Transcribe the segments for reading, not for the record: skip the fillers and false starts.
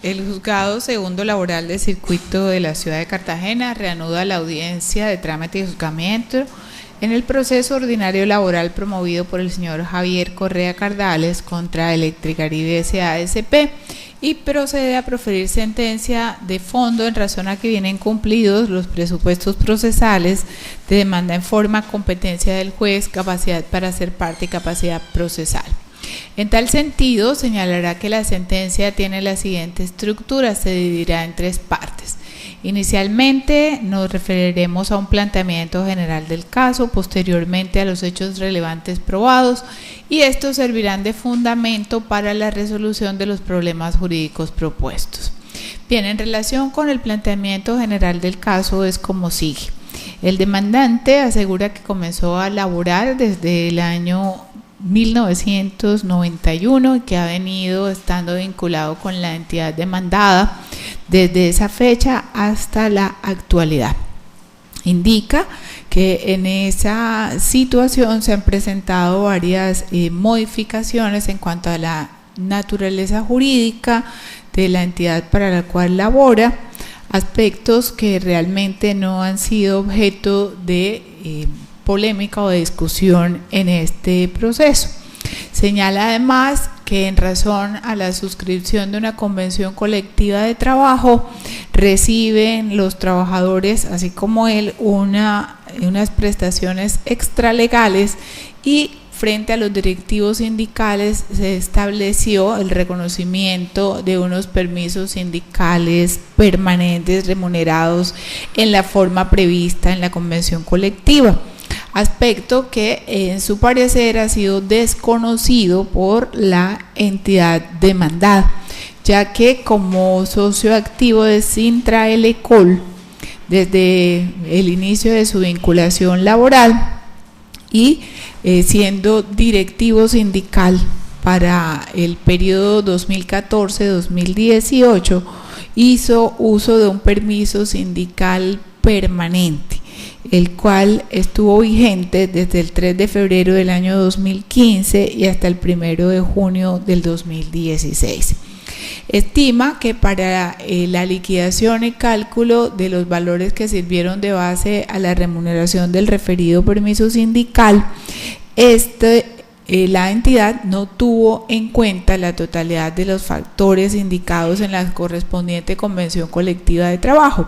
El Juzgado Segundo Laboral del Circuito de la Ciudad de Cartagena reanuda la audiencia de trámite y juzgamiento en el proceso ordinario laboral promovido por el señor Javier Correa Cardales contra Electricaribe S.A.S.P. y procede a proferir sentencia de fondo en razón a que vienen cumplidos los presupuestos procesales de demanda en forma, competencia del juez, capacidad para ser parte y capacidad procesal. En tal sentido, señalará que la sentencia tiene la siguiente estructura, se dividirá en tres partes. Inicialmente nos referiremos a un planteamiento general del caso, posteriormente a los hechos relevantes probados, y estos servirán de fundamento para la resolución de los problemas jurídicos propuestos. Bien, en relación con el planteamiento general del caso es como sigue. El demandante asegura que comenzó a laborar desde el año 1991 y que ha venido estando vinculado con la entidad demandada desde esa fecha hasta la actualidad. Indica que en esa situación se han presentado varias modificaciones en cuanto a la naturaleza jurídica de la entidad para la cual labora, aspectos que realmente no han sido objeto de polémica o de discusión en este proceso. Señala además que en razón a la suscripción de una convención colectiva de trabajo reciben los trabajadores, así como él, unas prestaciones extralegales, y frente a los directivos sindicales se estableció el reconocimiento de unos permisos sindicales permanentes remunerados en la forma prevista en la convención colectiva. Aspecto que en su parecer ha sido desconocido por la entidad demandada, ya que como socio activo de Sintra Elecol desde el inicio de su vinculación laboral y siendo directivo sindical para el periodo 2014-2018, hizo uso de un permiso sindical permanente, el cual estuvo vigente desde el 3 de febrero del año 2015 y hasta el 1 de junio del 2016. Estima que para la liquidación y cálculo de los valores que sirvieron de base a la remuneración del referido permiso sindical, la entidad no tuvo en cuenta la totalidad de los factores indicados en la correspondiente convención colectiva de trabajo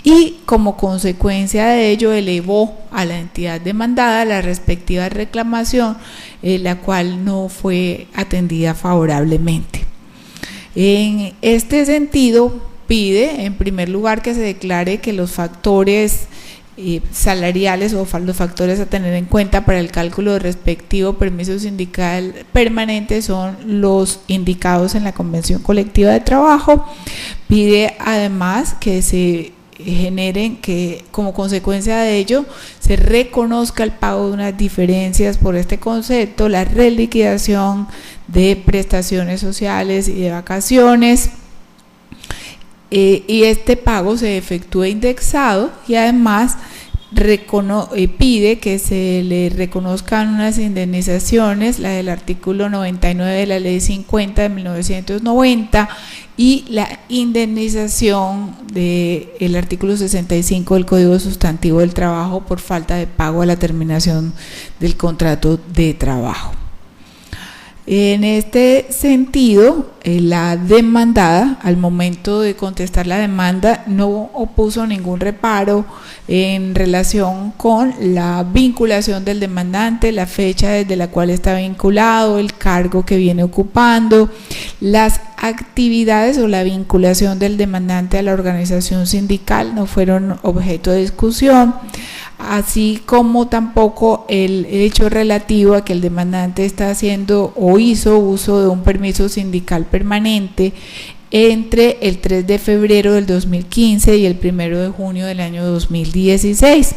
y como consecuencia de ello elevó a la entidad demandada la respectiva reclamación, la cual no fue atendida favorablemente. En este sentido, pide en primer lugar que se declare que los factores salariales o los factores a tener en cuenta para el cálculo del respectivo permiso sindical permanente son los indicados en la convención colectiva de trabajo. Pide además que se generen, que como consecuencia de ello se reconozca el pago de unas diferencias por este concepto, la reliquidación de prestaciones sociales y de vacaciones, y este pago se efectúe indexado, y además pide que se le reconozcan unas indemnizaciones, la del artículo 99 de la ley 50 de 1990 y la indemnización del artículo 65 del Código Sustantivo del Trabajo por falta de pago a la terminación del contrato de trabajo. En este sentido, la demandada, al momento de contestar la demanda, no opuso ningún reparo en relación con la vinculación del demandante, la fecha desde la cual está vinculado, el cargo que viene ocupando, las actividades o la vinculación del demandante a la organización sindical no fueron objeto de discusión, así como tampoco el hecho relativo a que el demandante está haciendo o hizo uso de un permiso sindical permanente entre el 3 de febrero del 2015 y el 1 de junio del año 2016.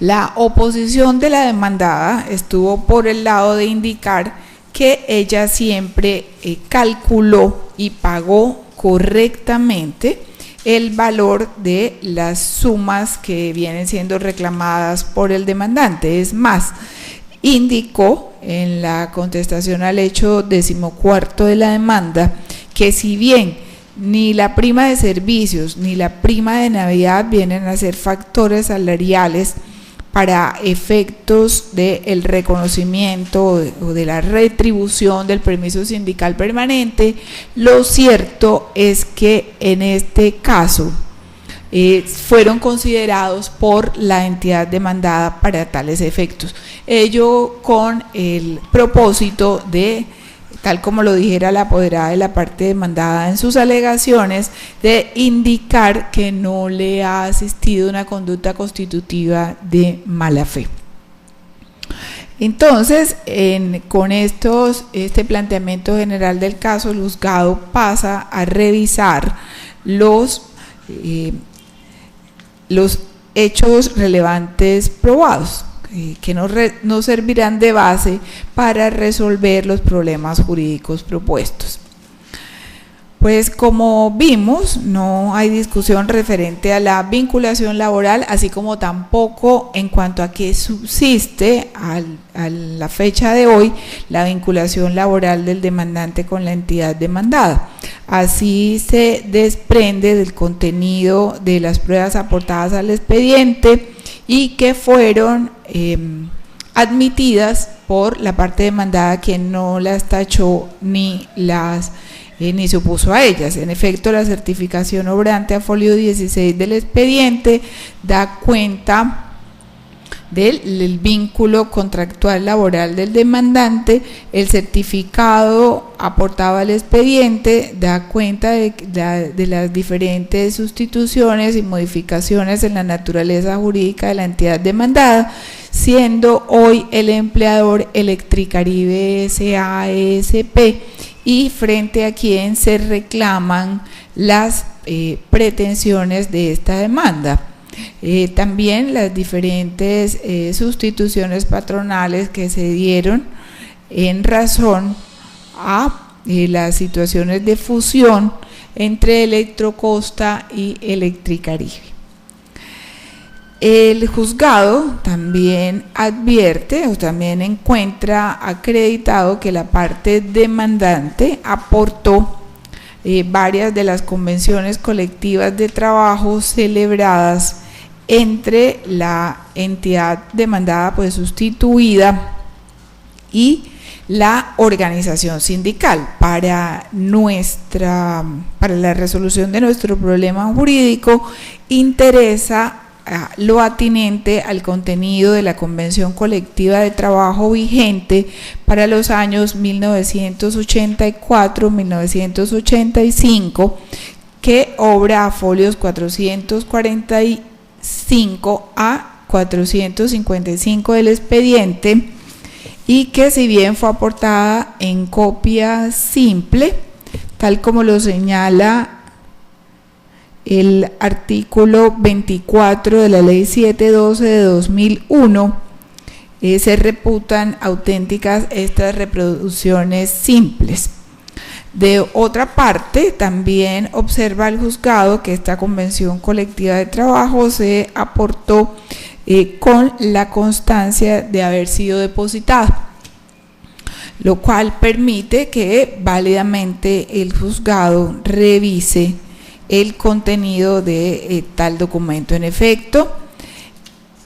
La oposición de la demandada estuvo por el lado de indicar que ella siempre calculó y pagó correctamente el valor de las sumas que vienen siendo reclamadas por el demandante. Es más, indicó en la contestación al hecho 14º de la demanda que si bien ni la prima de servicios ni la prima de Navidad vienen a ser factores salariales para efectos del reconocimiento o de la retribución del permiso sindical permanente, lo cierto es que en este caso fueron considerados por la entidad demandada para tales efectos. Ello con el propósito de, tal como lo dijera la apoderada de la parte demandada en sus alegaciones, de indicar que no le ha asistido una conducta constitutiva de mala fe. Entonces, con este planteamiento general del caso, el juzgado pasa a revisar los hechos relevantes probados, que nos servirán de base para resolver los problemas jurídicos propuestos. Pues como vimos, no hay discusión referente a la vinculación laboral, así como tampoco en cuanto a que subsiste a la fecha de hoy la vinculación laboral del demandante con la entidad demandada. Así se desprende del contenido de las pruebas aportadas al expediente y que fueron admitidas por la parte demandada, quien no las tachó ni se opuso a ellas. En efecto, la certificación obrante a folio 16 del expediente da cuenta del vínculo contractual laboral del demandante. El certificado aportado al expediente da cuenta de las diferentes sustituciones y modificaciones en la naturaleza jurídica de la entidad demandada, siendo hoy el empleador Electricaribe S.A.E.S.P. y frente a quien se reclaman las pretensiones de esta demanda. También las diferentes sustituciones patronales que se dieron en razón a las situaciones de fusión entre Electrocosta y Electricaribe. El juzgado también advierte o también encuentra acreditado que la parte demandante aportó varias de las convenciones colectivas de trabajo celebradas entre la entidad demandada pues sustituida y la organización sindical. Para la resolución de nuestro problema jurídico interesa lo atinente al contenido de la Convención Colectiva de Trabajo vigente para los años 1984-1985, que obra a folios 445 a 455 del expediente, y que si bien fue aportada en copia simple, tal como lo señala el artículo 24 de la Ley 712 de 2001, se reputan auténticas estas reproducciones simples. De otra parte, también observa el juzgado que esta Convención Colectiva de Trabajo se aportó con la constancia de haber sido depositada, lo cual permite que válidamente el juzgado revise el contenido de tal documento. En efecto,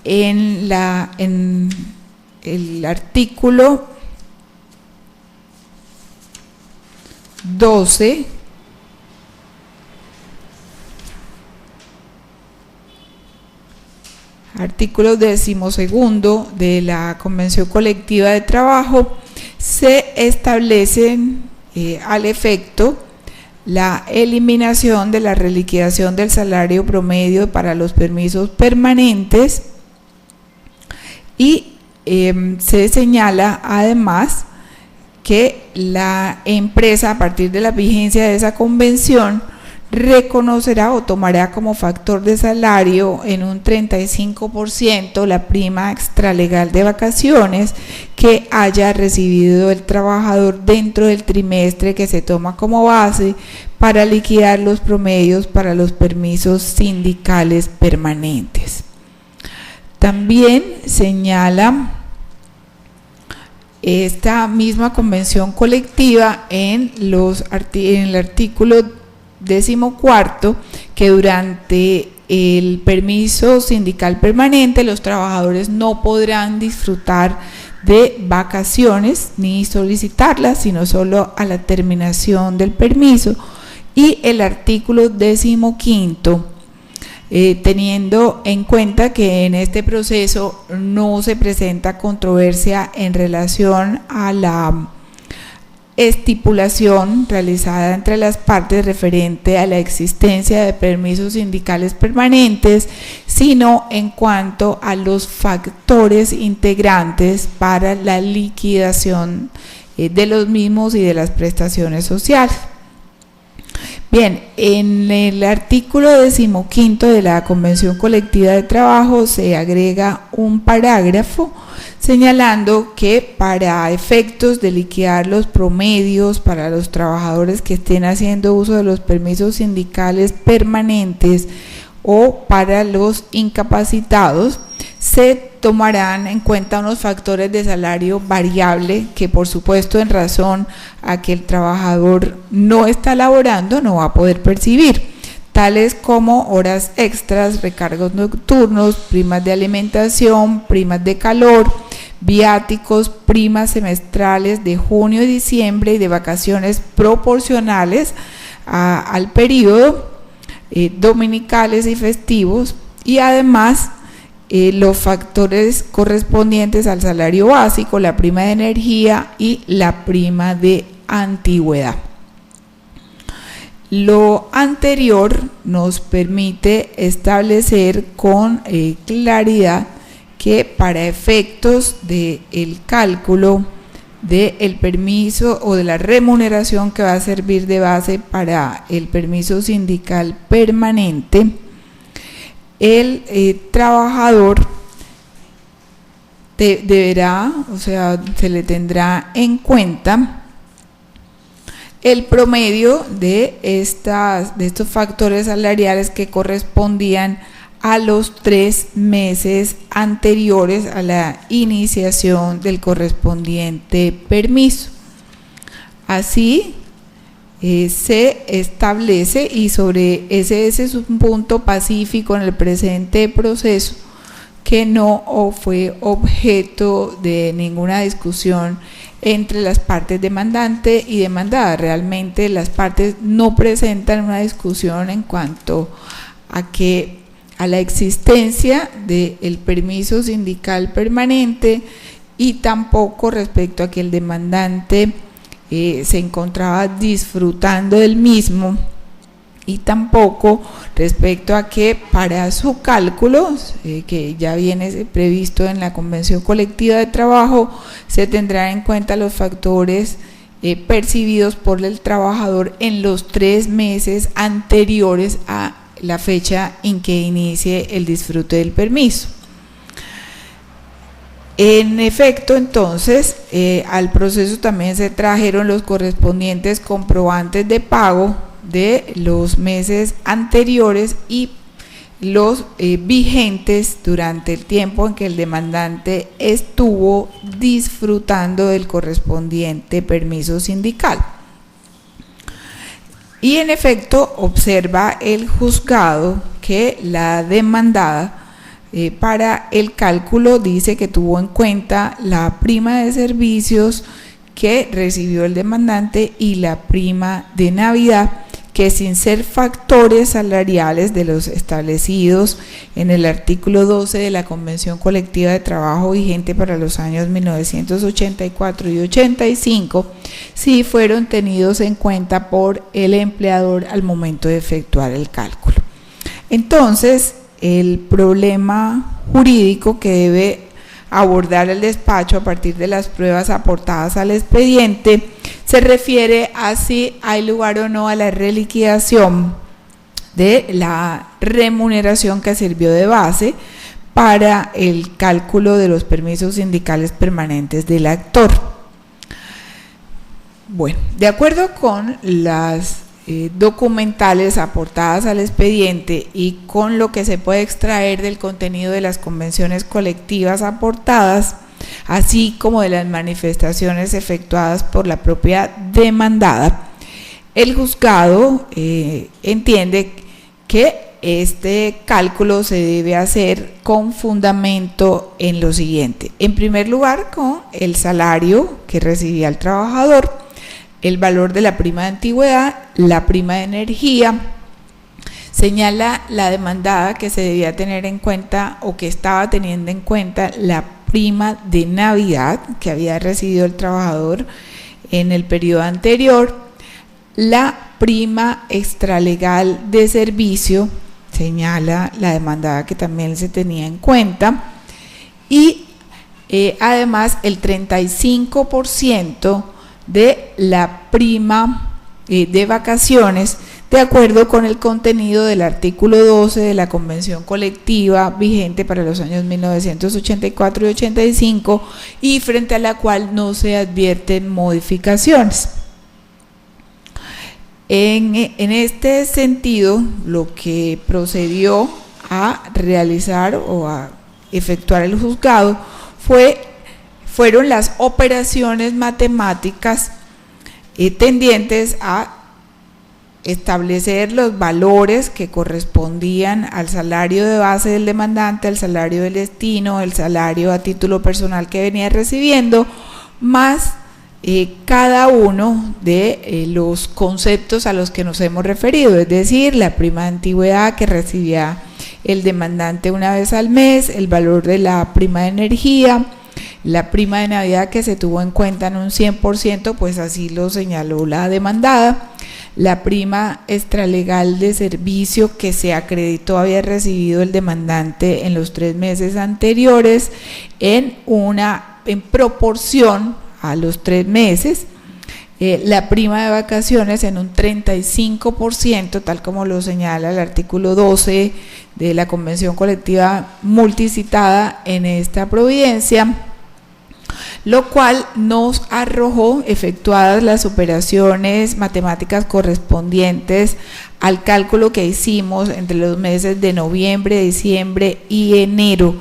en el artículo 12 artículo 12º de la Convención Colectiva de Trabajo se establecen al efecto la eliminación de la reliquidación del salario promedio para los permisos permanentes, y se señala además que la empresa, a partir de la vigencia de esa convención, reconocerá o tomará como factor de salario en un 35% la prima extralegal de vacaciones que haya recibido el trabajador dentro del trimestre que se toma como base para liquidar los promedios para los permisos sindicales permanentes. También señala esta misma convención colectiva en el artículo 14, que durante el permiso sindical permanente los trabajadores no podrán disfrutar de vacaciones ni solicitarlas, sino solo a la terminación del permiso. Y el artículo 15, teniendo en cuenta que en este proceso no se presenta controversia en relación a la estipulación realizada entre las partes referente a la existencia de permisos sindicales permanentes, sino en cuanto a los factores integrantes para la liquidación de los mismos y de las prestaciones sociales. Bien, en el artículo 15 de la Convención Colectiva de Trabajo se agrega un parágrafo señalando que para efectos de liquidar los promedios para los trabajadores que estén haciendo uso de los permisos sindicales permanentes o para los incapacitados, se tomarán en cuenta unos factores de salario variable que, por supuesto, en razón a que el trabajador no está laborando, no va a poder percibir, tales como horas extras, recargos nocturnos, primas de alimentación, primas de calor, viáticos, primas semestrales de junio y diciembre y de vacaciones proporcionales al periodo, dominicales y festivos, y además los factores correspondientes al salario básico, la prima de energía y la prima de antigüedad. Lo anterior nos permite establecer con claridad que para efectos del cálculo del permiso o de la remuneración que va a servir de base para el permiso sindical permanente, el trabajador deberá, o sea, se le tendrá en cuenta el promedio de estos factores salariales que correspondían a los 3 meses anteriores a la iniciación del correspondiente permiso. Así se establece, y sobre ese es un punto pacífico en el presente proceso, que no fue objeto de ninguna discusión entre las partes demandante y demandada. Realmente las partes no presentan una discusión en cuanto a la existencia del permiso sindical permanente, y tampoco respecto a que el demandante se encontraba disfrutando del mismo, y tampoco respecto a que para su cálculo, que ya viene previsto en la Convención Colectiva de Trabajo, se tendrán en cuenta los factores percibidos por el trabajador en los 3 meses anteriores a la fecha en que inicie el disfrute del permiso. En efecto, entonces, al proceso también se trajeron los correspondientes comprobantes de pago de los meses anteriores y los vigentes durante el tiempo en que el demandante estuvo disfrutando del correspondiente permiso sindical. Y en efecto, observa el juzgado que la demandada para el cálculo dice que tuvo en cuenta la prima de servicios que recibió el demandante y la prima de Navidad, que sin ser factores salariales de los establecidos en el artículo 12 de la Convención Colectiva de Trabajo vigente para los años 1984 y 85, sí fueron tenidos en cuenta por el empleador al momento de efectuar el cálculo. Entonces, el problema jurídico que debe abordar el despacho a partir de las pruebas aportadas al expediente se refiere a si hay lugar o no a la reliquidación de la remuneración que sirvió de base para el cálculo de los permisos sindicales permanentes del actor. Bueno, de acuerdo con las documentales aportadas al expediente y con lo que se puede extraer del contenido de las convenciones colectivas aportadas, así como de las manifestaciones efectuadas por la propia demandada, el juzgado entiende que este cálculo se debe hacer con fundamento en lo siguiente. En primer lugar, con el salario que recibía el trabajador, el valor de la prima de antigüedad, la prima de energía. Señala la demandada que se debía tener en cuenta o que estaba teniendo en cuenta la prima de Navidad que había recibido el trabajador en el periodo anterior, la prima extralegal de servicio, señala la demandada que también se tenía en cuenta, y además el 35% de la prima de vacaciones, de acuerdo con el contenido del artículo 12 de la Convención Colectiva vigente para los años 1984 y 85 y frente a la cual no se advierten modificaciones. En este sentido, lo que procedió a realizar o a efectuar el juzgado fueron las operaciones matemáticas tendientes a establecer los valores que correspondían al salario de base del demandante, al salario del destino, el salario a título personal que venía recibiendo, más cada uno de los conceptos a los que nos hemos referido, es decir, la prima de antigüedad que recibía el demandante una vez al mes, el valor de la prima de energía, la prima de Navidad que se tuvo en cuenta en un 100%, pues así lo señaló la demandada, la prima extralegal de servicio que se acreditó había recibido el demandante en los 3 meses anteriores en proporción a los 3 meses, la prima de vacaciones en un 35%, tal como lo señala el artículo 12 de la Convención Colectiva multicitada en esta providencia, lo cual nos arrojó, efectuadas las operaciones matemáticas correspondientes al cálculo que hicimos entre los meses de noviembre, diciembre y enero,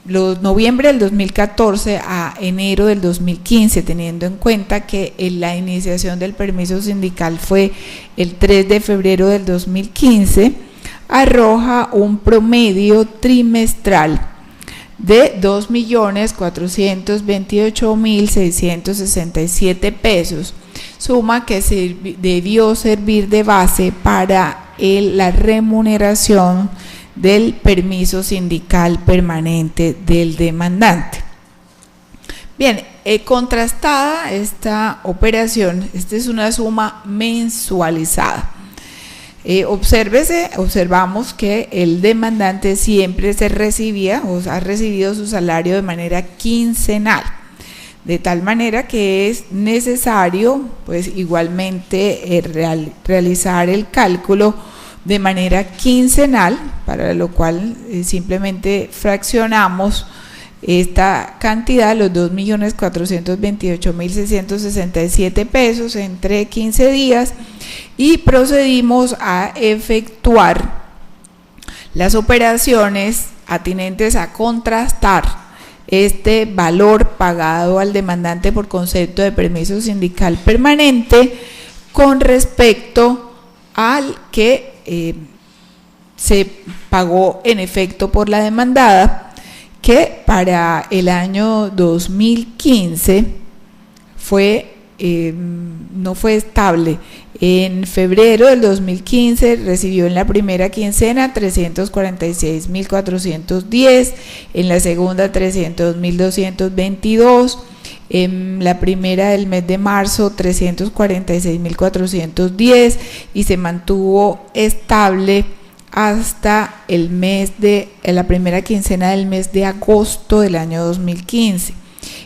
los noviembre del 2014 a enero del 2015, teniendo en cuenta que la iniciación del permiso sindical fue el 3 de febrero del 2015, arroja un promedio trimestral de 2.428.667 pesos, suma que debió servir de base para la remuneración del permiso sindical permanente del demandante. Bien, contrastada esta operación, esta es una suma mensualizada. Observamos que el demandante siempre se recibía o ha recibido su salario de manera quincenal, de tal manera que es necesario pues igualmente realizar el cálculo de manera quincenal, para lo cual simplemente fraccionamos esta cantidad, los 2.428.667 pesos entre 15 días y procedimos a efectuar las operaciones atinentes a contrastar este valor pagado al demandante por concepto de permiso sindical permanente con respecto al que se pagó en efecto por la demandada, que para el año 2015 no fue estable. En febrero del 2015 recibió en la primera quincena 346.410, en la segunda 300.222, en la primera del mes de marzo 346.410 y se mantuvo estable hasta la primera quincena del mes de agosto del año 2015.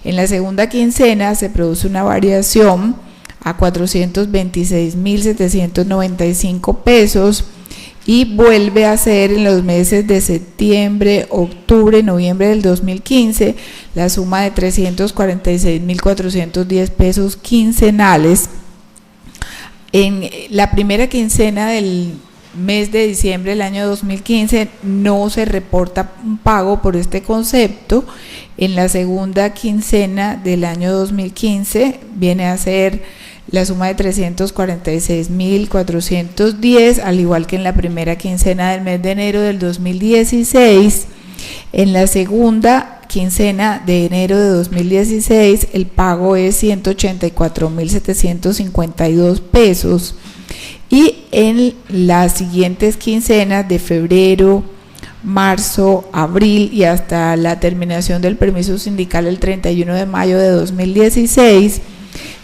En la segunda quincena se produce una variación a 426.795 pesos y vuelve a ser en los meses de septiembre, octubre, noviembre del 2015 la suma de 346.410 pesos quincenales. En la primera quincena del mes de diciembre del año 2015 no se reporta un pago por este concepto. En la segunda quincena del año 2015 viene a ser la suma de 346.410, al igual que en la primera quincena del mes de enero del 2016. En la segunda quincena de enero de 2016 el pago es 184.752 pesos, y en las siguientes quincenas de febrero, marzo, abril y hasta la terminación del permiso sindical el 31 de mayo de 2016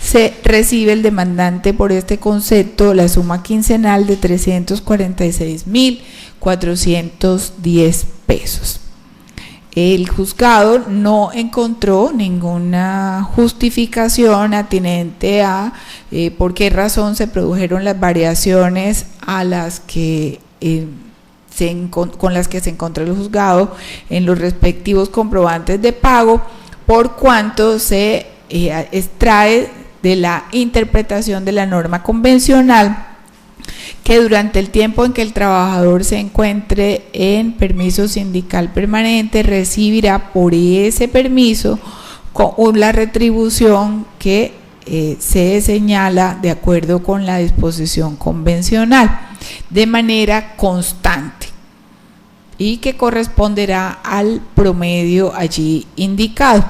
se recibe el demandante por este concepto la suma quincenal de 346.410 pesos. El juzgado no encontró ninguna justificación atinente a por qué razón se produjeron las variaciones a las que con las que se encontró el juzgado en los respectivos comprobantes de pago, por cuanto se extrae de la interpretación de la norma convencional que durante el tiempo en que el trabajador se encuentre en permiso sindical permanente recibirá por ese permiso con la retribución que se señala de acuerdo con la disposición convencional de manera constante y que corresponderá al promedio allí indicado.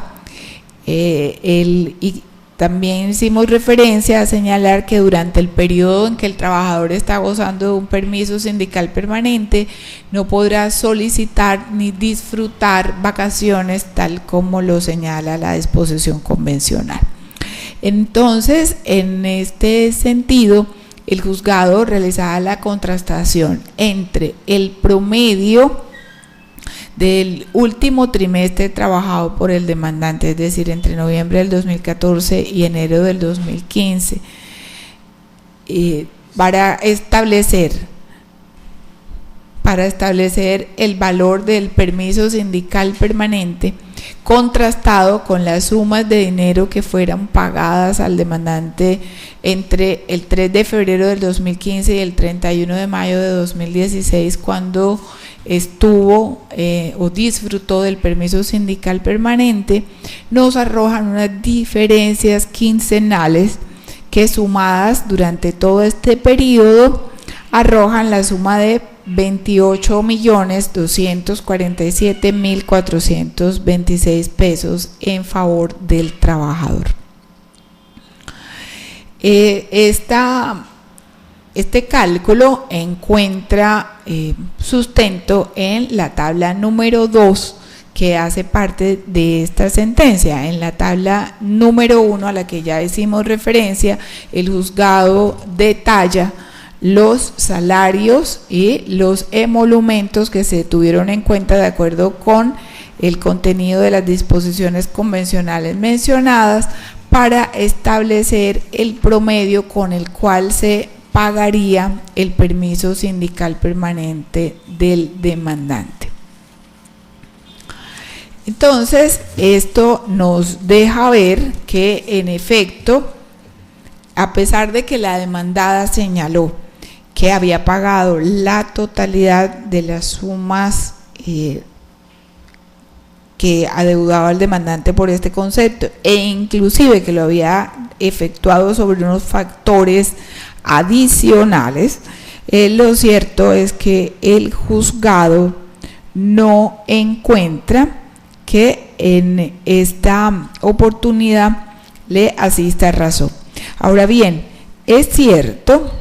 También hicimos referencia a señalar que durante el periodo en que el trabajador está gozando de un permiso sindical permanente no podrá solicitar ni disfrutar vacaciones tal como lo señala la disposición convencional. Entonces, en este sentido, el juzgado realizaba la contrastación entre el promedio del último trimestre trabajado por el demandante, es decir, entre noviembre del 2014 y enero del 2015, para establecer el valor del permiso sindical permanente contrastado con las sumas de dinero que fueran pagadas al demandante entre el 3 de febrero del 2015 y el 31 de mayo de 2016, cuando estuvo o disfrutó del permiso sindical permanente, nos arrojan unas diferencias quincenales que sumadas durante todo este periodo arrojan la suma de 28.247.426 pesos en favor del trabajador. Este cálculo encuentra sustento en la tabla número 2 que hace parte de esta sentencia. En la tabla número 1, a la que ya hicimos referencia, el juzgado detalla los salarios y los emolumentos que se tuvieron en cuenta de acuerdo con el contenido de las disposiciones convencionales mencionadas para establecer el promedio con el cual se pagaría el permiso sindical permanente del demandante. Entonces, esto nos deja ver que en efecto, a pesar de que la demandada señaló que había pagado la totalidad de las sumas que adeudaba el demandante por este concepto, e inclusive que lo había efectuado sobre unos factores adicionales, lo cierto es que el juzgado no encuentra que en esta oportunidad le asista razón. Ahora bien, es cierto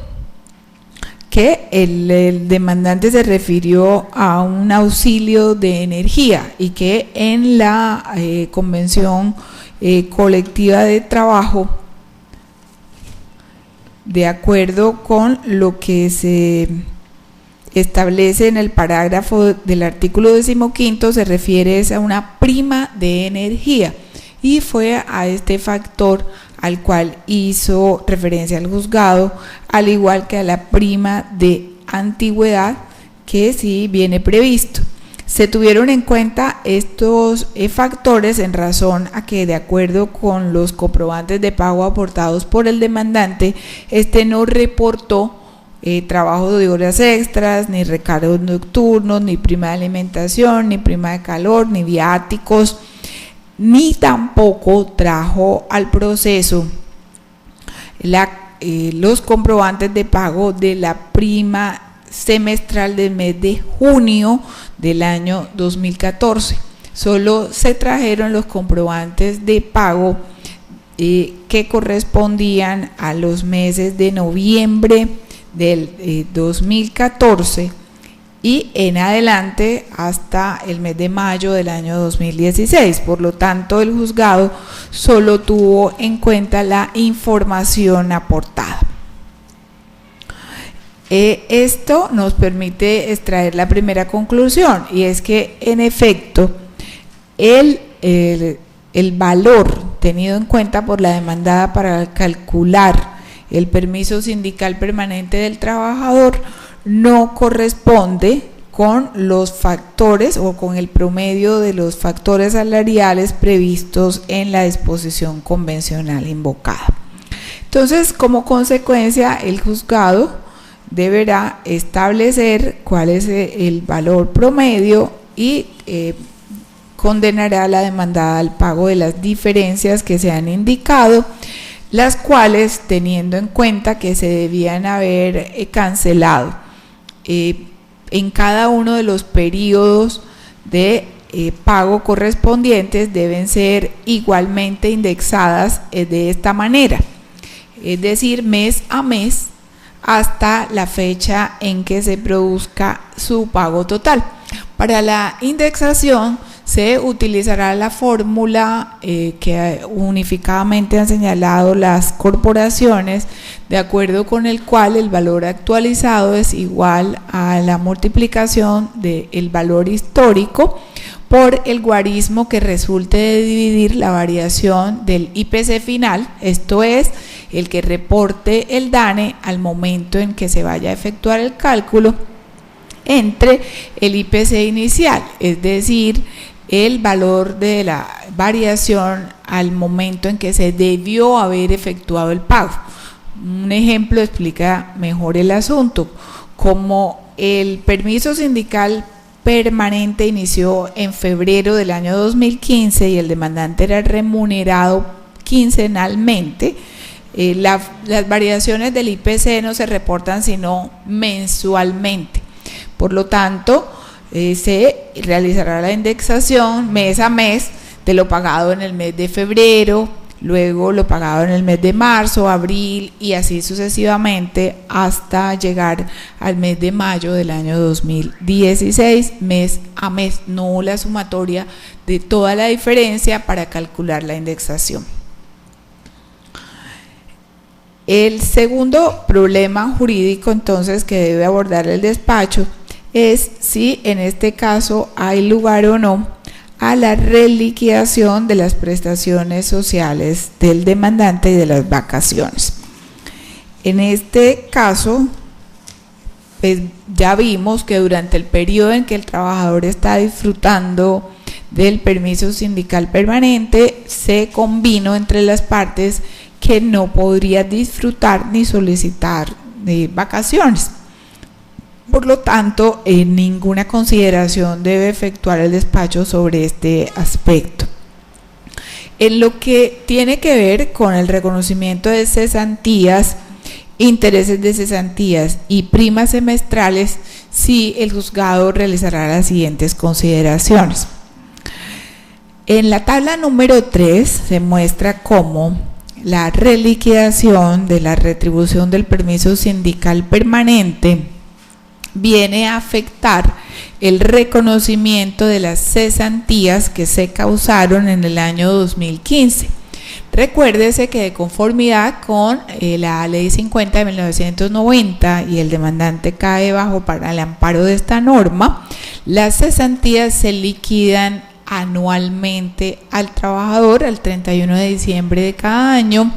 que el demandante se refirió a un auxilio de energía y que en la convención colectiva de trabajo, de acuerdo con lo que se establece en el parágrafo del artículo 15, se refiere a una prima de energía, y fue a este factor al cual hizo referencia el juzgado, al igual que a la prima de antigüedad que sí viene previsto. Se tuvieron en cuenta estos factores en razón a que, de acuerdo con los comprobantes de pago aportados por el demandante, este no reportó trabajo de horas extras, ni recargos nocturnos, ni prima de alimentación, ni prima de calor, ni viáticos, ni tampoco trajo al proceso los comprobantes de pago de la prima semestral del mes de junio del año 2014. Solo se trajeron los comprobantes de pago que correspondían a los meses de noviembre del 2014 y en adelante hasta el mes de mayo del año 2016. Por lo tanto, el juzgado solo tuvo en cuenta la información aportada. Esto nos permite extraer la primera conclusión, y es que en efecto el valor tenido en cuenta por la demandada para calcular el permiso sindical permanente del trabajador no corresponde con los factores o con el promedio de los factores salariales previstos en la disposición convencional invocada. Entonces, como consecuencia, el juzgado deberá establecer cuál es el valor promedio y condenará a la demandada al pago de las diferencias que se han indicado, las cuales, teniendo en cuenta que se debían haber cancelado en cada uno de los periodos de pago correspondientes, deben ser igualmente indexadas de esta manera, es decir, mes a mes hasta la fecha en que se produzca su pago total. Para la indexación se utilizará la fórmula que unificadamente han señalado las corporaciones, de acuerdo con el cual el valor actualizado es igual a la multiplicación del valor histórico por el guarismo que resulte de dividir la variación del IPC final, esto es, el que reporte el DANE al momento en que se vaya a efectuar el cálculo, entre el IPC inicial, es decir, el valor de la variación al momento en que se debió haber efectuado el pago. Un ejemplo explica mejor el asunto. Como el permiso sindical permanente inició en febrero del año 2015 y el demandante era remunerado quincenalmente, las variaciones del IPC no se reportan sino mensualmente. Por lo tanto, se realizará la indexación mes a mes de lo pagado en el mes de febrero, luego lo pagado en el mes de marzo, abril y así sucesivamente hasta llegar al mes de mayo del año 2016, mes a mes, no la sumatoria de toda la diferencia para calcular la indexación. El segundo problema jurídico entonces que debe abordar el despacho es si en este caso hay lugar o no a la reliquidación de las prestaciones sociales del demandante y de las vacaciones. En este caso, pues ya vimos que durante el periodo en que el trabajador está disfrutando del permiso sindical permanente, se convino entre las partes que no podría disfrutar ni solicitar de vacaciones. Por lo tanto, ninguna consideración debe efectuar el despacho sobre este aspecto. En lo que tiene que ver con el reconocimiento de cesantías, intereses de cesantías y primas semestrales, sí el juzgado realizará las siguientes consideraciones. En la tabla número 3 se muestra cómo la reliquidación de la retribución del permiso sindical permanente viene a afectar el reconocimiento de las cesantías que se causaron en el año 2015. Recuérdese que de conformidad con la Ley 50 de 1990 y el demandante cae bajo para el amparo de esta norma, las cesantías se liquidan anualmente al trabajador al 31 de diciembre de cada año,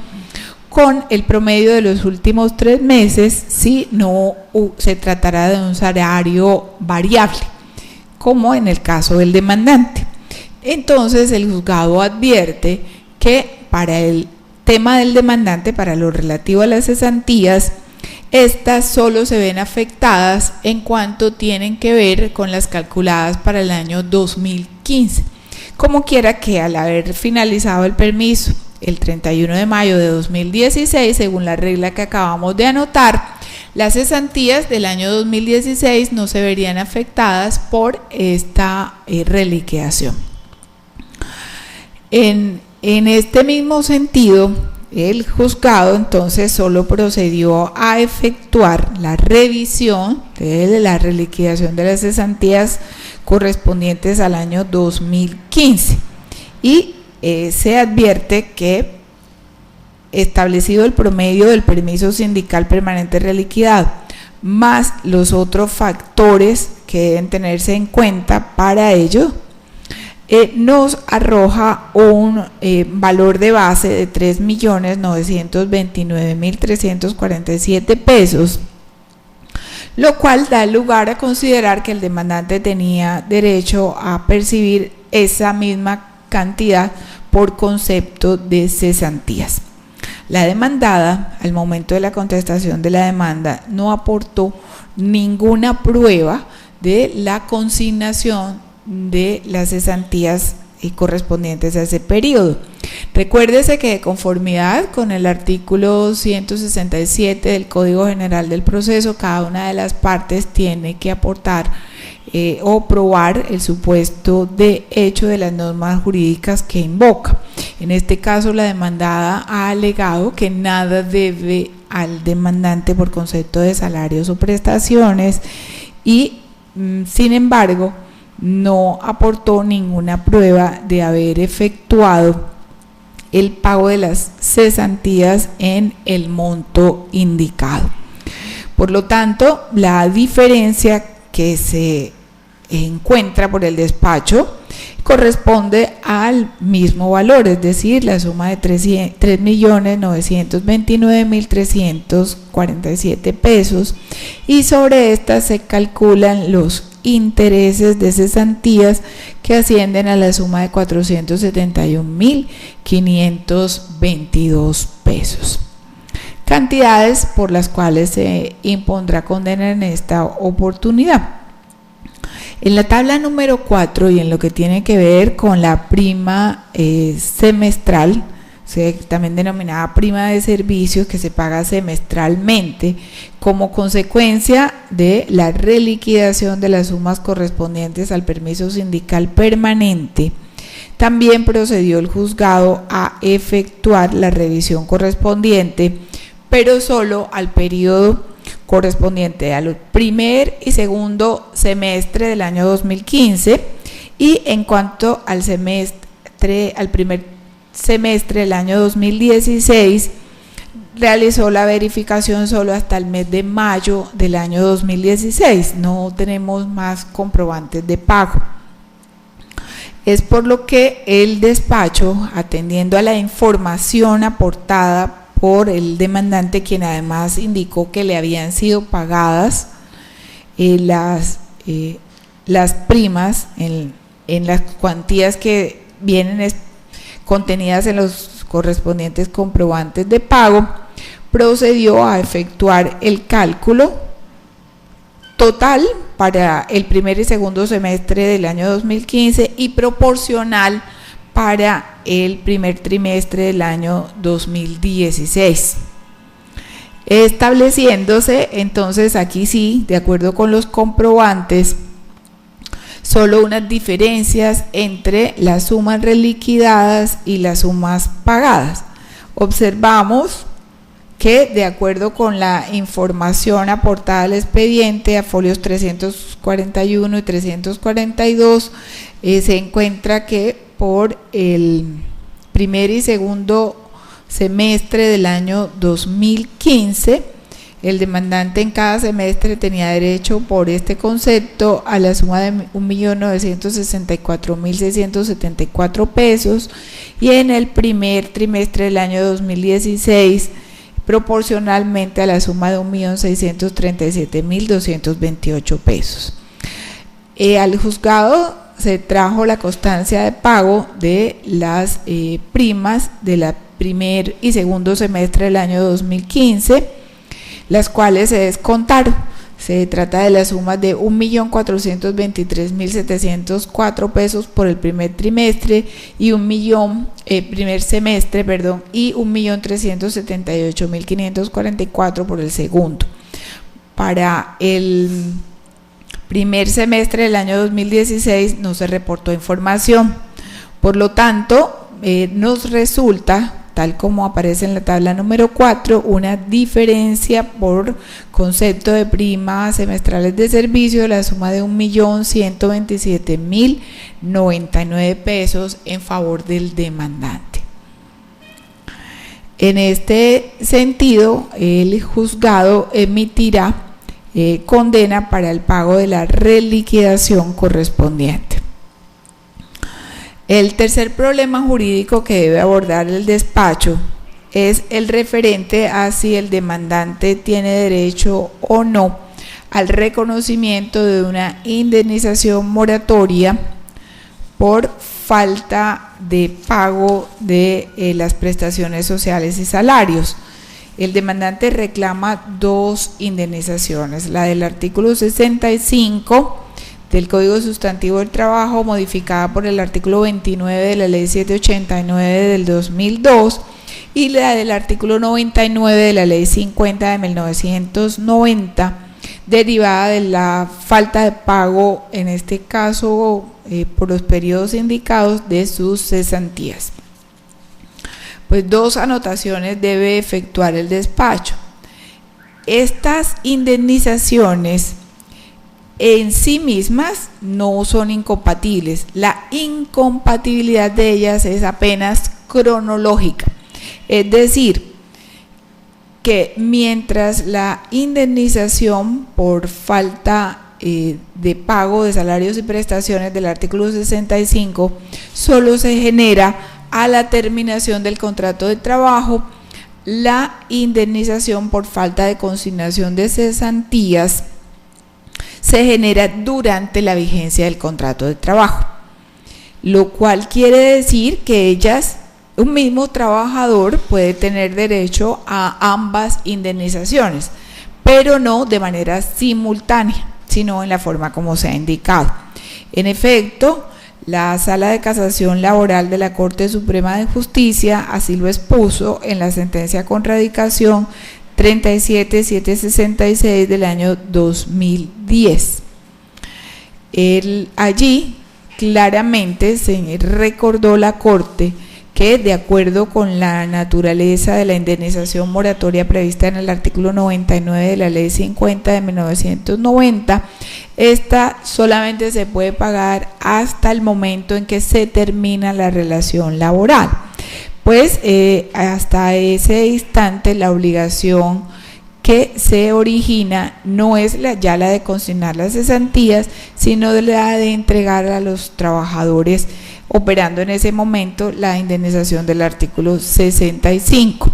con el promedio de los últimos 3 meses si no se tratará de un salario variable, como en el caso del demandante. Entonces el juzgado advierte que para el tema del demandante, para lo relativo a las cesantías, Estas solo se ven afectadas en cuanto tienen que ver con las calculadas para el año 2015. Como quiera que al haber finalizado el permiso el 31 de mayo de 2016, según la regla que acabamos de anotar, las cesantías del año 2016 no se verían afectadas por esta reliquidación. En este mismo sentido, el juzgado entonces solo procedió a efectuar la revisión de la reliquidación de las cesantías correspondientes al año 2015 y se advierte que, establecido el promedio del permiso sindical permanente reliquidado, más los otros factores que deben tenerse en cuenta para ello, nos arroja un valor de base de 3.929.347 pesos, lo cual da lugar a considerar que el demandante tenía derecho a percibir esa misma cantidad por concepto de cesantías. La demandada, al momento de la contestación de la demanda, no aportó ninguna prueba de la consignación de las cesantías correspondientes a ese periodo. Recuérdese que de conformidad con el artículo 167 del Código General del Proceso, cada una de las partes tiene que aportar o probar el supuesto de hecho de las normas jurídicas que invoca. En este caso, la demandada ha alegado que nada debe al demandante por concepto de salarios o prestaciones y, sin embargo, no aportó ninguna prueba de haber efectuado el pago de las cesantías en el monto indicado. Por lo tanto, la diferencia que se encuentra por el despacho corresponde al mismo valor, es decir, la suma de 3.929.347 pesos, y sobre esta se calculan los intereses de cesantías que ascienden a la suma de 471.522 pesos, cantidades por las cuales se impondrá condena en esta oportunidad. En la tabla número 4 y en lo que tiene que ver con la prima semestral, también denominada prima de servicios, que se paga semestralmente como consecuencia de la reliquidación de las sumas correspondientes al permiso sindical permanente, también procedió el juzgado a efectuar la revisión correspondiente, pero solo al periodo correspondiente al primer y segundo semestre del año 2015, y en cuanto al primer semestre del año 2016, realizó la verificación solo hasta el mes de mayo del año 2016. No tenemos más comprobantes de pago. Es por lo que el despacho, atendiendo a la información aportada por el demandante, quien además indicó que le habían sido pagadas las primas en las cuantías que vienen contenidas en los correspondientes comprobantes de pago, procedió a efectuar el cálculo total para el primer y segundo semestre del año 2015 y proporcional para el primer trimestre del año 2016, estableciéndose entonces aquí sí, de acuerdo con los comprobantes, solo unas diferencias entre las sumas reliquidadas y las sumas pagadas. Observamos que, de acuerdo con la información aportada al expediente a folios 341 y 342, se encuentra que por el primer y segundo semestre del año 2015, el demandante en cada semestre tenía derecho por este concepto a la suma de 1.964.674 pesos, y en el primer trimestre del año 2016 proporcionalmente a la suma de 1.637.228 pesos. Al juzgado se trajo la constancia de pago de las primas de la primer y segundo semestre del año 2015, las cuales se descontaron. Se trata de las sumas de 1.423.704 pesos por el primer trimestre y primer semestre, y 1.378.544 por el segundo. Para el primer semestre del año 2016 no se reportó información. Por lo tanto, nos resulta, tal como aparece en la tabla número 4, una diferencia por concepto de primas semestrales de servicio de la suma de 1.127.099 pesos en favor del demandante. En este sentido, el juzgado emitirá condena para el pago de la reliquidación correspondiente. El tercer problema jurídico que debe abordar el despacho es el referente a si el demandante tiene derecho o no al reconocimiento de una indemnización moratoria por falta de pago de las prestaciones sociales y salarios. El demandante reclama dos indemnizaciones, la del artículo 65 del Código Sustantivo del Trabajo, modificada por el artículo 29 de la Ley 789 del 2002, y la del artículo 99 de la Ley 50 de 1990, derivada de la falta de pago, en este caso por los periodos indicados, de sus cesantías. Pues dos anotaciones debe efectuar el despacho. Estas indemnizaciones en sí mismas no son incompatibles. La incompatibilidad de ellas es apenas cronológica. Es decir, que mientras la indemnización por falta de pago de salarios y prestaciones del artículo 65 solo se genera a la terminación del contrato de trabajo, la indemnización por falta de consignación de cesantías se genera durante la vigencia del contrato de trabajo, lo cual quiere decir que un mismo trabajador puede tener derecho a ambas indemnizaciones, pero no de manera simultánea, sino en la forma como se ha indicado. En efecto, la Sala de Casación Laboral de la Corte Suprema de Justicia así lo expuso en la sentencia con radicación 37766 del año 2010. Allí claramente se recordó la Corte que, de acuerdo con la naturaleza de la indemnización moratoria prevista en el artículo 99 de la Ley 50 de 1990, esta solamente se puede pagar hasta el momento en que se termina la relación laboral. Pues hasta ese instante la obligación que se origina no es ya la de consignar las cesantías, sino la de entregar a los trabajadores operando en ese momento la indemnización del artículo 65.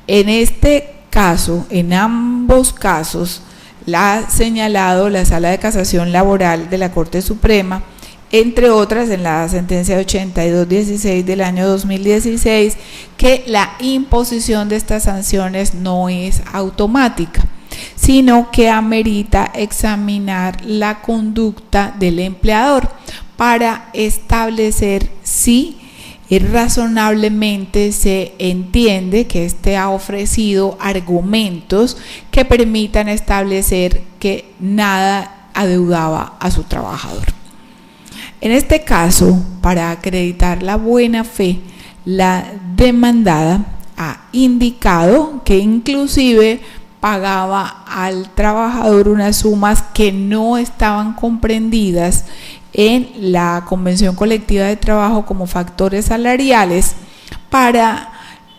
En este caso, en ambos casos, la ha señalado la Sala de Casación Laboral de la Corte Suprema, entre otras en la sentencia 8216 del año 2016, que la imposición de estas sanciones no es automática, sino que amerita examinar la conducta del empleador para establecer si razonablemente se entiende que éste ha ofrecido argumentos que permitan establecer que nada adeudaba a su trabajador. En este caso, para acreditar la buena fe, la demandada ha indicado que inclusive pagaba al trabajador unas sumas que no estaban comprendidas en la Convención Colectiva de Trabajo como factores salariales para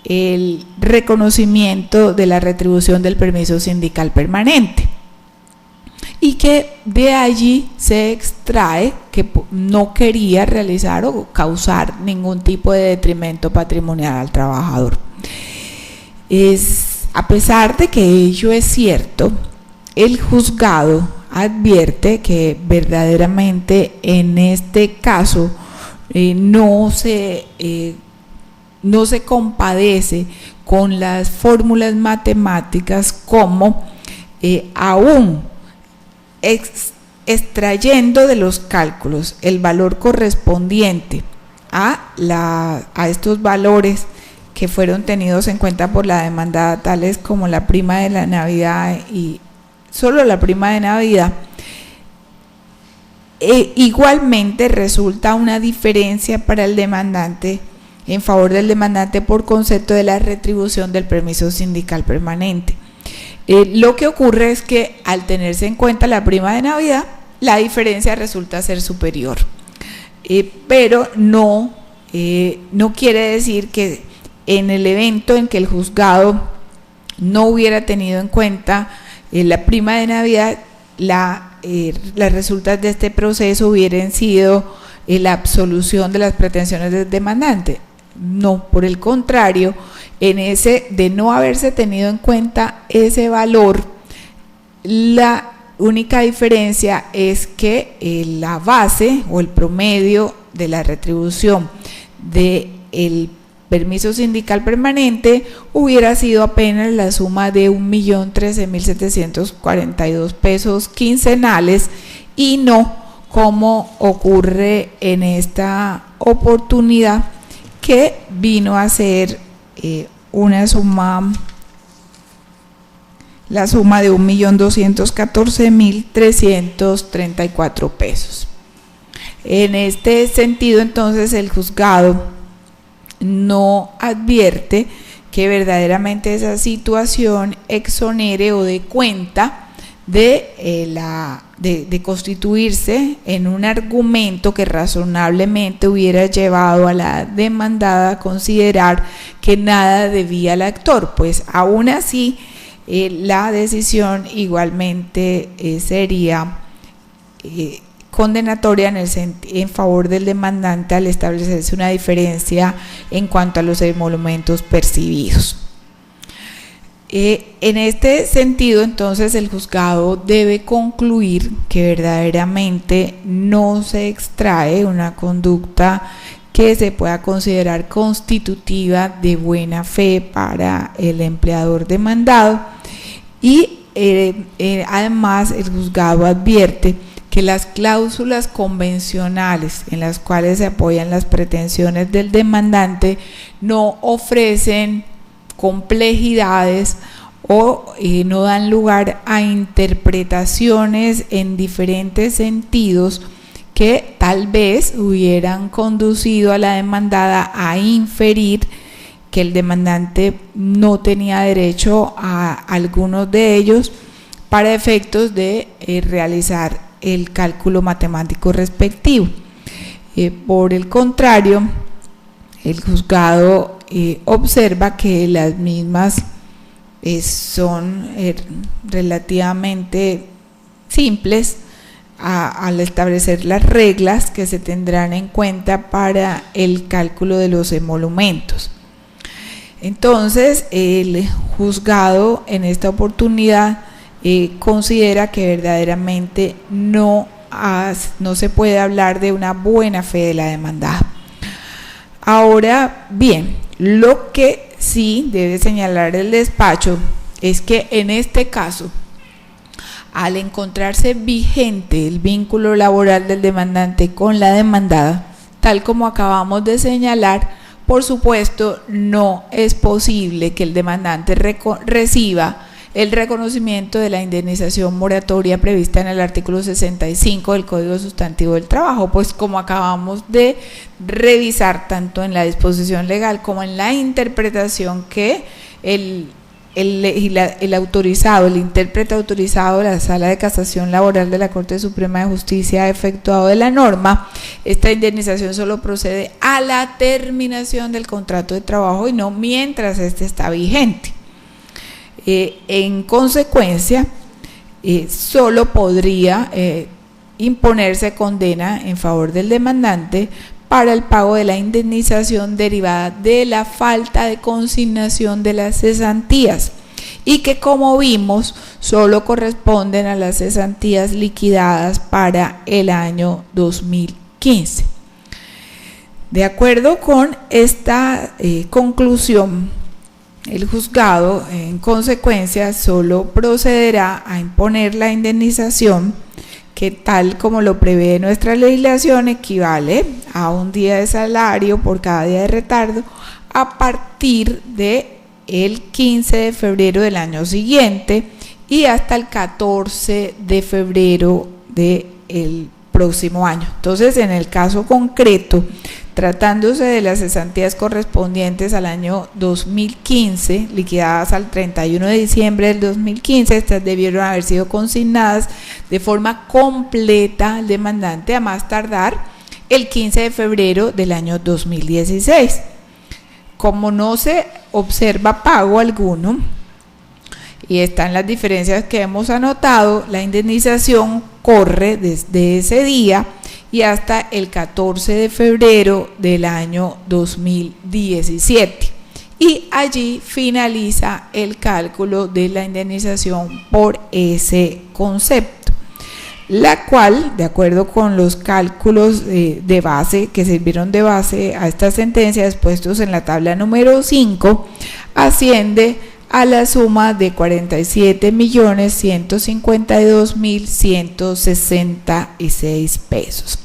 el reconocimiento de la retribución del permiso sindical permanente, y que de allí se extrae que no quería realizar o causar ningún tipo de detrimento patrimonial al trabajador. A pesar de que ello es cierto, el juzgado advierte que verdaderamente en este caso no se compadece con las fórmulas matemáticas como aún extrayendo de los cálculos el valor correspondiente a estos valores que fueron tenidos en cuenta por la demandada, tales como la prima de la Navidad y solo la prima de Navidad, igualmente resulta una diferencia para el demandante, en favor del demandante, por concepto de la retribución del permiso sindical permanente. Lo que ocurre es que al tenerse en cuenta la prima de Navidad, la diferencia resulta ser superior, pero no quiere decir que en el evento en que el juzgado no hubiera tenido en cuenta la prima de Navidad, las resultas de este proceso hubieran sido la absolución de las pretensiones del demandante. No, por el contrario, en ese de no haberse tenido en cuenta ese valor, la única diferencia es que la base o el promedio de la retribución del permiso sindical permanente hubiera sido apenas la suma de 1.013.742 pesos quincenales, y no como ocurre en esta oportunidad, que vino a ser la suma de 1.214.334 pesos. En este sentido, entonces, el juzgado no advierte que verdaderamente esa situación exonere o dé cuenta de constituirse en un argumento que razonablemente hubiera llevado a la demandada a considerar que nada debía al actor, pues aún así la decisión igualmente sería condenatoria en favor del demandante al establecerse una diferencia en cuanto a los emolumentos percibidos. En este sentido, entonces, el juzgado debe concluir que verdaderamente no se extrae una conducta que se pueda considerar constitutiva de buena fe para el empleador demandado, y además el juzgado advierte que las cláusulas convencionales en las cuales se apoyan las pretensiones del demandante no ofrecen complejidades o no dan lugar a interpretaciones en diferentes sentidos que tal vez hubieran conducido a la demandada a inferir que el demandante no tenía derecho a algunos de ellos para efectos de realizar el cálculo matemático respectivo. Por el contrario, el juzgado observa que las mismas son relativamente simples al establecer las reglas que se tendrán en cuenta para el cálculo de los emolumentos. Entonces, el juzgado en esta oportunidad considera que verdaderamente no se puede hablar de una buena fe de la demandada. Ahora bien, lo que sí debe señalar el despacho es que en este caso, al encontrarse vigente el vínculo laboral del demandante con la demandada, tal como acabamos de señalar, por supuesto no es posible que el demandante reciba el reconocimiento de la indemnización moratoria prevista en el artículo 65 del Código Sustantivo del Trabajo, pues como acabamos de revisar tanto en la disposición legal como en la interpretación que el autorizado, el intérprete autorizado de la Sala de Casación Laboral de la Corte Suprema de Justicia ha efectuado de la norma, esta indemnización solo procede a la terminación del contrato de trabajo y no mientras este está vigente. En consecuencia, solo podría imponerse condena en favor del demandante para el pago de la indemnización derivada de la falta de consignación de las cesantías, y que, como vimos, solo corresponden a las cesantías liquidadas para el año 2015. De acuerdo con esta conclusión, el juzgado, en consecuencia, solo procederá a imponer la indemnización que, tal como lo prevé nuestra legislación, equivale a un día de salario por cada día de retardo a partir de el 15 de febrero del año siguiente y hasta el 14 de febrero del próximo año. Entonces, en el caso concreto, tratándose de las cesantías correspondientes al año 2015, liquidadas al 31 de diciembre del 2015, estas debieron haber sido consignadas de forma completa al demandante a más tardar el 15 de febrero del año 2016. Como no se observa pago alguno, y están las diferencias que hemos anotado, la indemnización corre desde ese día y hasta el 14 de febrero del año 2017. Y allí finaliza el cálculo de la indemnización por ese concepto, la cual, de acuerdo con los cálculos de base que sirvieron de base a esta sentencia expuestos en la tabla número 5, asciende a la suma de 47.152.166 pesos,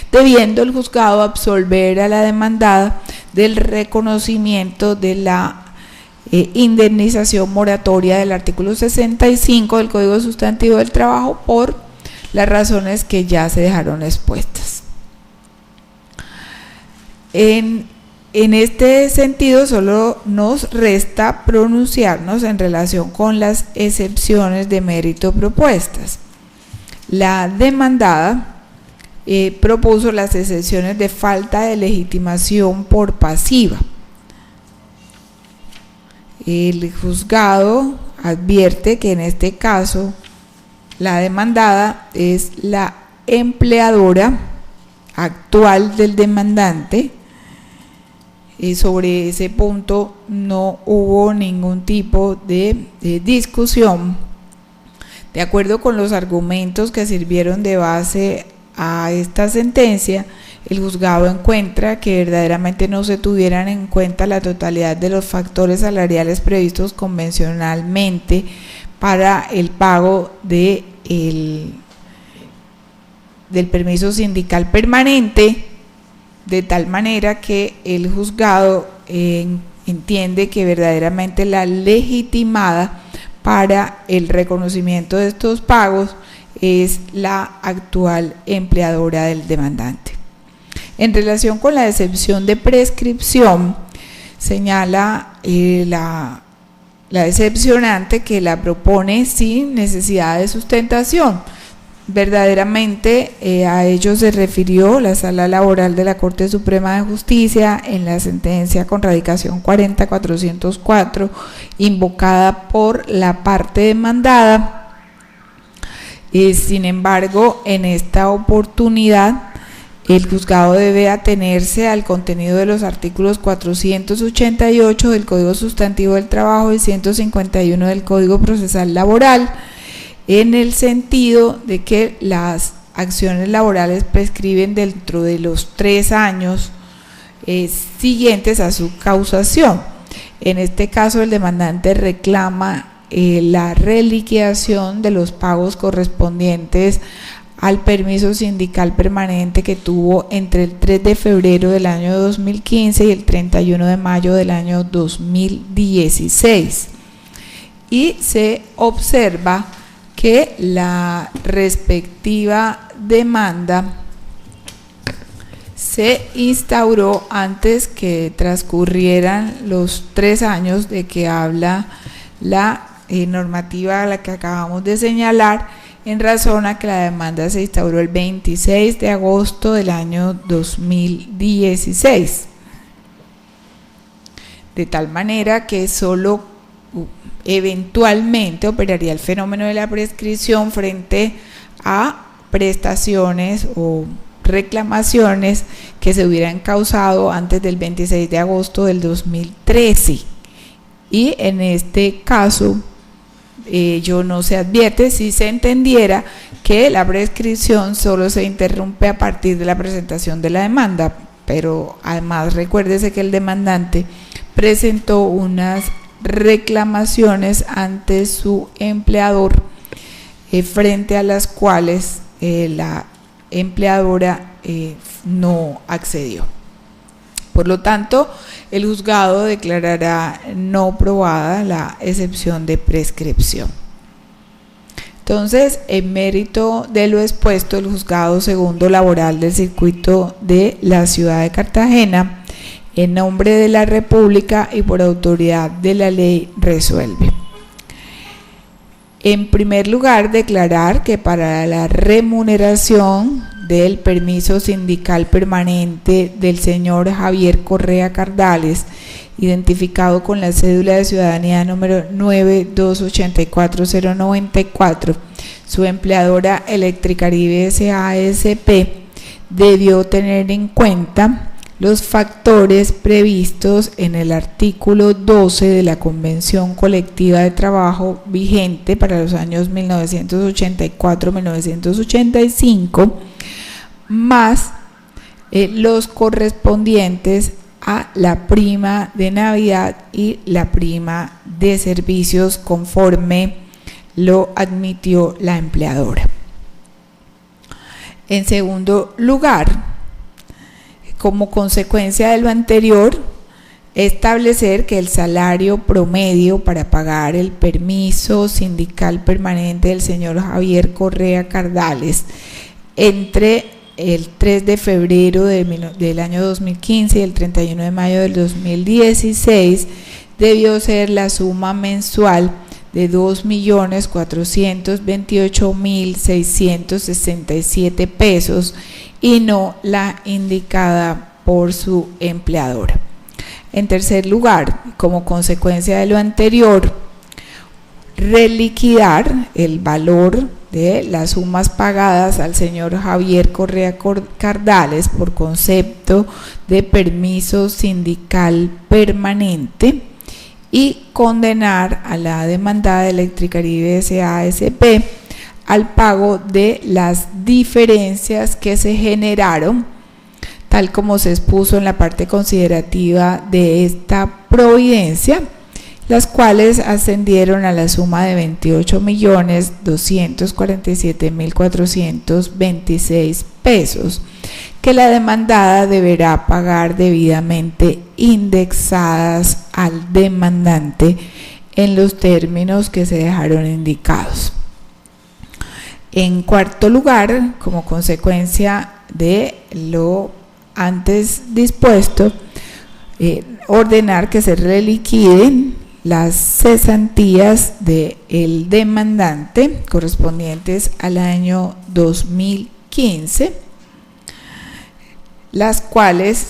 debiendo el juzgado absolver a la demandada del reconocimiento de la indemnización moratoria del artículo 65 del Código Sustantivo del Trabajo por las razones que ya se dejaron expuestas. En este sentido, solo nos resta pronunciarnos en relación con las excepciones de mérito propuestas. La demandada propuso las excepciones de falta de legitimación por pasiva. El juzgado advierte que en este caso la demandada es la empleadora actual del demandante. Y sobre ese punto no hubo ningún tipo de discusión. De acuerdo con los argumentos que sirvieron de base a esta sentencia, el juzgado encuentra que verdaderamente no se tuvieran en cuenta la totalidad de los factores salariales previstos convencionalmente para el pago del permiso sindical permanente, de tal manera que el juzgado entiende que verdaderamente la legitimada para el reconocimiento de estos pagos es la actual empleadora del demandante. En relación con la excepción de prescripción, señala la excepcionante que la propone sin necesidad de sustentación. Verdaderamente a ello se refirió la Sala Laboral de la Corte Suprema de Justicia en la sentencia con radicación 40404 invocada por la parte demandada. Sin embargo, en esta oportunidad el juzgado debe atenerse al contenido de los artículos 488 del Código Sustantivo del Trabajo y 151 del Código Procesal Laboral, en el sentido de que las acciones laborales prescriben dentro de los 3 años siguientes a su causación. En este caso, el demandante reclama la reliquidación de los pagos correspondientes al permiso sindical permanente que tuvo entre el 3 de febrero del año 2015 y el 31 de mayo del año 2016. Y se observa que la respectiva demanda se instauró antes que transcurrieran los 3 años de que habla la normativa a la que acabamos de señalar, en razón a que la demanda se instauró el 26 de agosto del año 2016. De tal manera que solo eventualmente operaría el fenómeno de la prescripción frente a prestaciones o reclamaciones que se hubieran causado antes del 26 de agosto del 2013. Y en este caso, ello no se advierte si se entendiera que la prescripción solo se interrumpe a partir de la presentación de la demanda, pero además recuérdese que el demandante presentó unas reclamaciones ante su empleador, frente a las cuales la empleadora no accedió. Por lo tanto, el juzgado declarará no probada la excepción de prescripción. Entonces, en mérito de lo expuesto, el Juzgado Segundo Laboral del Circuito de la Ciudad de Cartagena, en nombre de la República y por autoridad de la ley, resuelve. En primer lugar, declarar que para la remuneración del permiso sindical permanente del señor Javier Correa Cardales, identificado con la cédula de ciudadanía número 9284094, su empleadora Electricaribe S.A.S.P. debió tener en cuenta los factores previstos en el artículo 12 de la Convención Colectiva de Trabajo vigente para los años 1984-1985, más los correspondientes a la prima de Navidad y la prima de servicios, conforme lo admitió la empleadora. En segundo lugar, como consecuencia de lo anterior, establecer que el salario promedio para pagar el permiso sindical permanente del señor Javier Correa Cardales entre el 3 de febrero del año 2015 y el 31 de mayo del 2016 debió ser la suma mensual de 2.428.667 pesos y no la indicada por su empleadora. En tercer lugar, como consecuencia de lo anterior, reliquidar el valor de las sumas pagadas al señor Javier Correa Cardales por concepto de permiso sindical permanente y condenar a la demandada de Electricaribe S.A.S.P. al pago de las diferencias que se generaron, tal como se expuso en la parte considerativa de esta providencia, las cuales ascendieron a la suma de 28.247.426 pesos, que la demandada deberá pagar debidamente indexadas al demandante en los términos que se dejaron indicados. En cuarto lugar, como consecuencia de lo antes dispuesto, ordenar que se reliquiden las cesantías del demandante correspondientes al año 2015, las cuales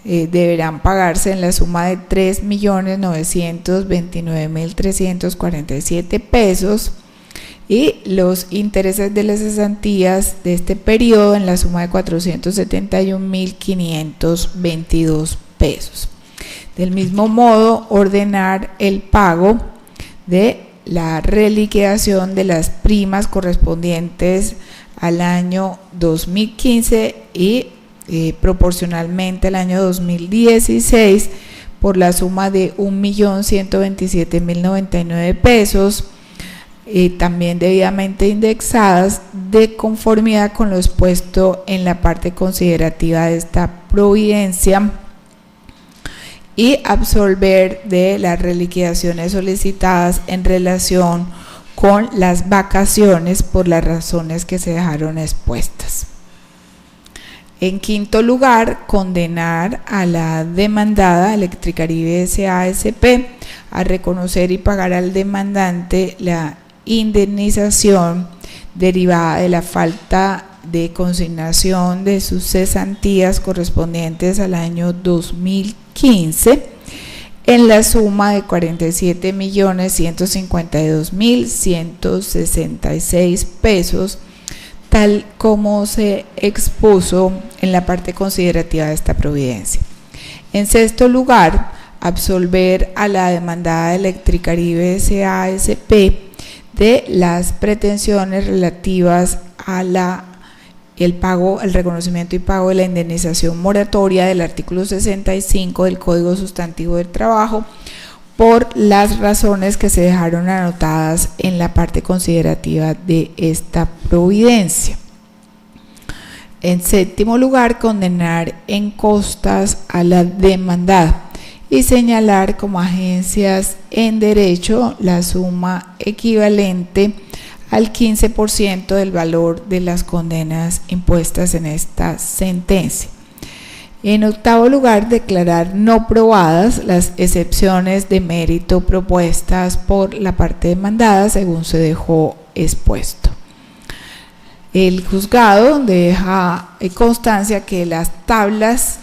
deberán pagarse en la suma de 3.929.347 pesos, y los intereses de las cesantías de este periodo en la suma de 471.522 pesos. Del mismo modo, ordenar el pago de la reliquidación de las primas correspondientes al año 2015 y proporcionalmente al año 2016 por la suma de 1.127.099 pesos, también debidamente indexadas de conformidad con lo expuesto en la parte considerativa de esta providencia, y absolver de las reliquidaciones solicitadas en relación con las vacaciones por las razones que se dejaron expuestas. En quinto lugar, condenar a la demandada Electricaribe S.A.S.P. a reconocer y pagar al demandante la indemnización derivada de la falta de consignación de sus cesantías correspondientes al año 2015 en la suma de 47.152.166 pesos, tal como se expuso en la parte considerativa de esta providencia. En sexto lugar, absolver a la demandada Electricaribe S.A.S.P. de las pretensiones relativas a el reconocimiento y pago de la indemnización moratoria del artículo 65 del Código Sustantivo del Trabajo por las razones que se dejaron anotadas en la parte considerativa de esta providencia. En séptimo lugar, condenar en costas a la demandada y señalar como agencias en derecho la suma equivalente al 15% del valor de las condenas impuestas en esta sentencia. En octavo lugar, declarar no probadas las excepciones de mérito propuestas por la parte demandada según se dejó expuesto. El juzgado deja constancia que las tablas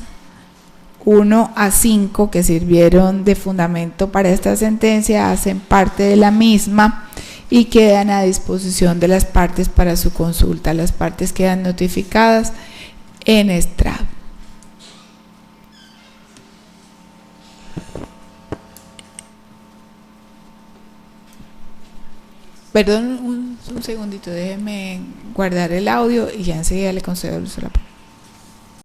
1 a 5 que sirvieron de fundamento para esta sentencia hacen parte de la misma y quedan a disposición de las partes para su consulta. Las partes quedan notificadas en estrado. Perdón, un segundito, déjeme guardar el audio y ya enseguida le concedo el uso de la palabra.